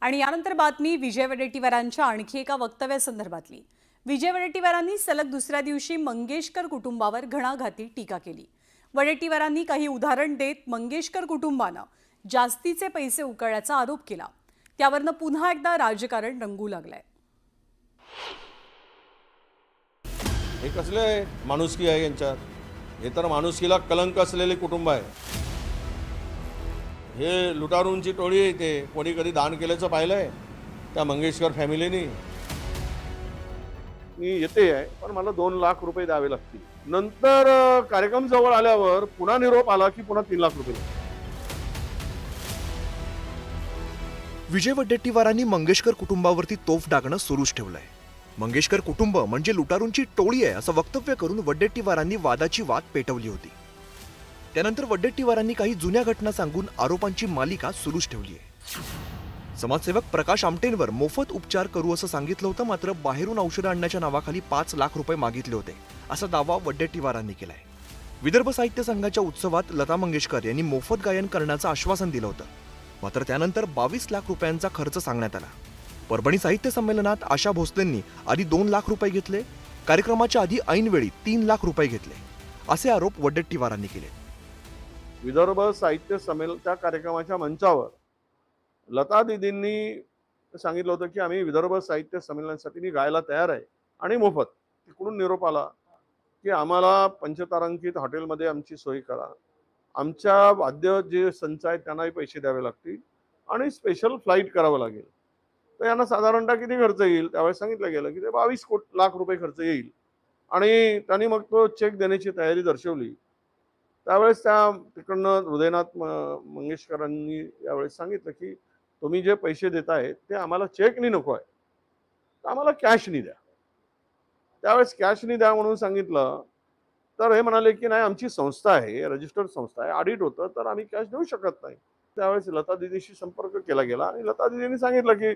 आणि यानंतर बातमी विजय वडेट्टीवारांच्या आणखी एका वक्तव्यासंदर्भातली। विजय वडेट्टीवारांनी सलग दुसऱ्या दिवशी मंगेशकर कुटुंबावर घणाघाती टीका केली। वडेट्टीवारांनी काही उदाहरण देत मंगेशकर कुटुंबानं जास्तीचे पैसे उकळल्याचा आरोप केला। त्यावरनं पुन्हा एकदा राजकारण रंगू लागलंय। हे कसले माणुसकी आहे यांच्यात? हे तर माणुसकीला कलंक असलेले कुटुंब आहे। हे लुटारूंची टोळी आहे। ते कोणी कधी दान केल्याचं पाहिलंय त्या मंगेशकर फॅमिलीनी? मी येते आहे, पण मला 2 लाख रुपये द्यावे लागतील। नंतर कार्यक्रम जवळ आल्यावर पुन्हा निरोप आला की पुन्हा 3 लाख रुपये लागतील। विजय वडेट्टीवारांनी मंगेशकर कुटुंबावरती तोफ डागणं सुरूच ठेवलंय। मंगेशकर कुटुंब म्हणजे लुटारूंची टोळी आहे असं वक्तव्य करून वडेट्टीवारांनी वादाची वाद पेटवली होती। त्यानंतर वडेट्टीवारांनी काही जुन्या घटना सांगून आरोपांची मालिका सुरूच ठेवली आहे। समाजसेवक प्रकाश आमटेंवर मोफत उपचार करू असं सांगितलं होतं, मात्र बाहेरून औषधं आणण्याच्या नावाखाली 5 लाख रुपये मागितले होते असा दावा वडेट्टीवारांनी केलाय। विदर्भ साहित्य संघाच्या उत्सवात लता मंगेशकर यांनी मोफत गायन करण्याचं आश्वासन दिलं होतं, मात्र त्यानंतर 22 लाख रुपयांचा खर्च सांगण्यात आला। परभणी साहित्य संमेलनात आशा भोसलेंनी आधी 2 लाख रुपये घेतले, कार्यक्रमाच्या आधी ऐनवेळी 3 लाख रुपये घेतले असे आरोप वडेट्टीवारांनी केले। विदर्भ साहित्य संमेलनाच्या कार्यक्रमाच्या मंचावर लता दीदींनी सांगितलं होतं की आम्ही विदर्भ साहित्य संमेलनासाठी मी गायला तयार आहे आणि मोफत। तिकडून निरोप आला की आम्हाला पंचतारांकित हॉटेलमध्ये आमची सोय करा, आमच्या वाद्य जे संच आहेत त्यांनाही पैसे द्यावे लागतील आणि स्पेशल फ्लाईट करावं लागेल। तर यांना साधारणतः किती खर्च येईल त्यावेळेस सांगितलं गेलं की ते 22 लाख रुपये खर्च येईल आणि त्यांनी मग तो चेक देण्याची तयारी दर्शवली। त्यावेळेस त्या तिकडनं हृदयनाथ मंगेशकरांनी यावेळेस सांगितलं की तुम्ही जे पैसे देताय ते आम्हाला चेकनी नको आहे, तर आम्हाला कॅशनी द्या। त्यावेळेस कॅशनी द्या म्हणून सांगितलं तर हे म्हणाले की नाही, आमची संस्था आहे, रजिस्टर्ड संस्था आहे, ऑडिट होतं, तर आम्ही कॅश देऊ शकत नाही। त्यावेळेस लता दीदीशी संपर्क केला गेला आणि लता दीदींनी सांगितलं की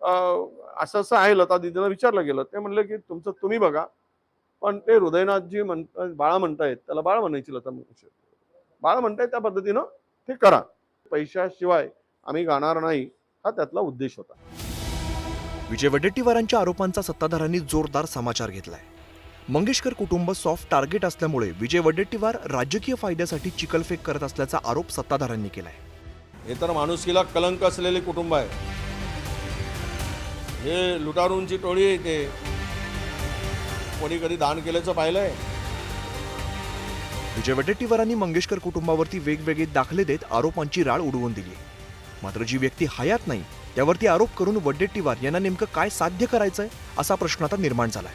असं असं आहे। लता दीदींना विचारलं गेलं, ते म्हणले की तुमचं तुम्ही बघा, पण ते हृदयनाथजी बाळा म्हणतायत, त्याला बाळा म्हणायची लता मंगेशकर, बाळा म्हणतायत त्या पद्धतीनं ते करा, पैशाशिवाय आम्ही गाणार नाही, हा त्यातला उद्देश होता। विजय वडेट्टीवारांच्या आरोपांचा सत्ताधाऱ्यांनी जोरदार समाचार घेतलाय। मंगेशकर कुटुंब सॉफ्ट टार्गेट असल्यामुळे विजय वडेट्टीवार राजकीय फायद्यासाठी चिखलफेक करत असल्याचा आरोप सत्ताधाऱ्यांनी केलाय। हे तर माणुसकीला कलंक असलेले कुटुंब आहे। हे लुटारूंची टोळी आहे। ते कोणी कधी दान केल्याचं पाहिलंय? विजय वडेट्टीवारांनी मंगेशकर कुटुंबावरती वेगवेगळे दाखले देत आरोपांची राळ उडवून दिली, मात्र जी व्यक्ती हयात नाही त्यावरती आरोप करून वडेट्टीवार यांना नेमकं काय साध्य करायचंय असा प्रश्न आता निर्माण झालाय।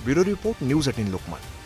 Bureau report, news 18 Lokmat.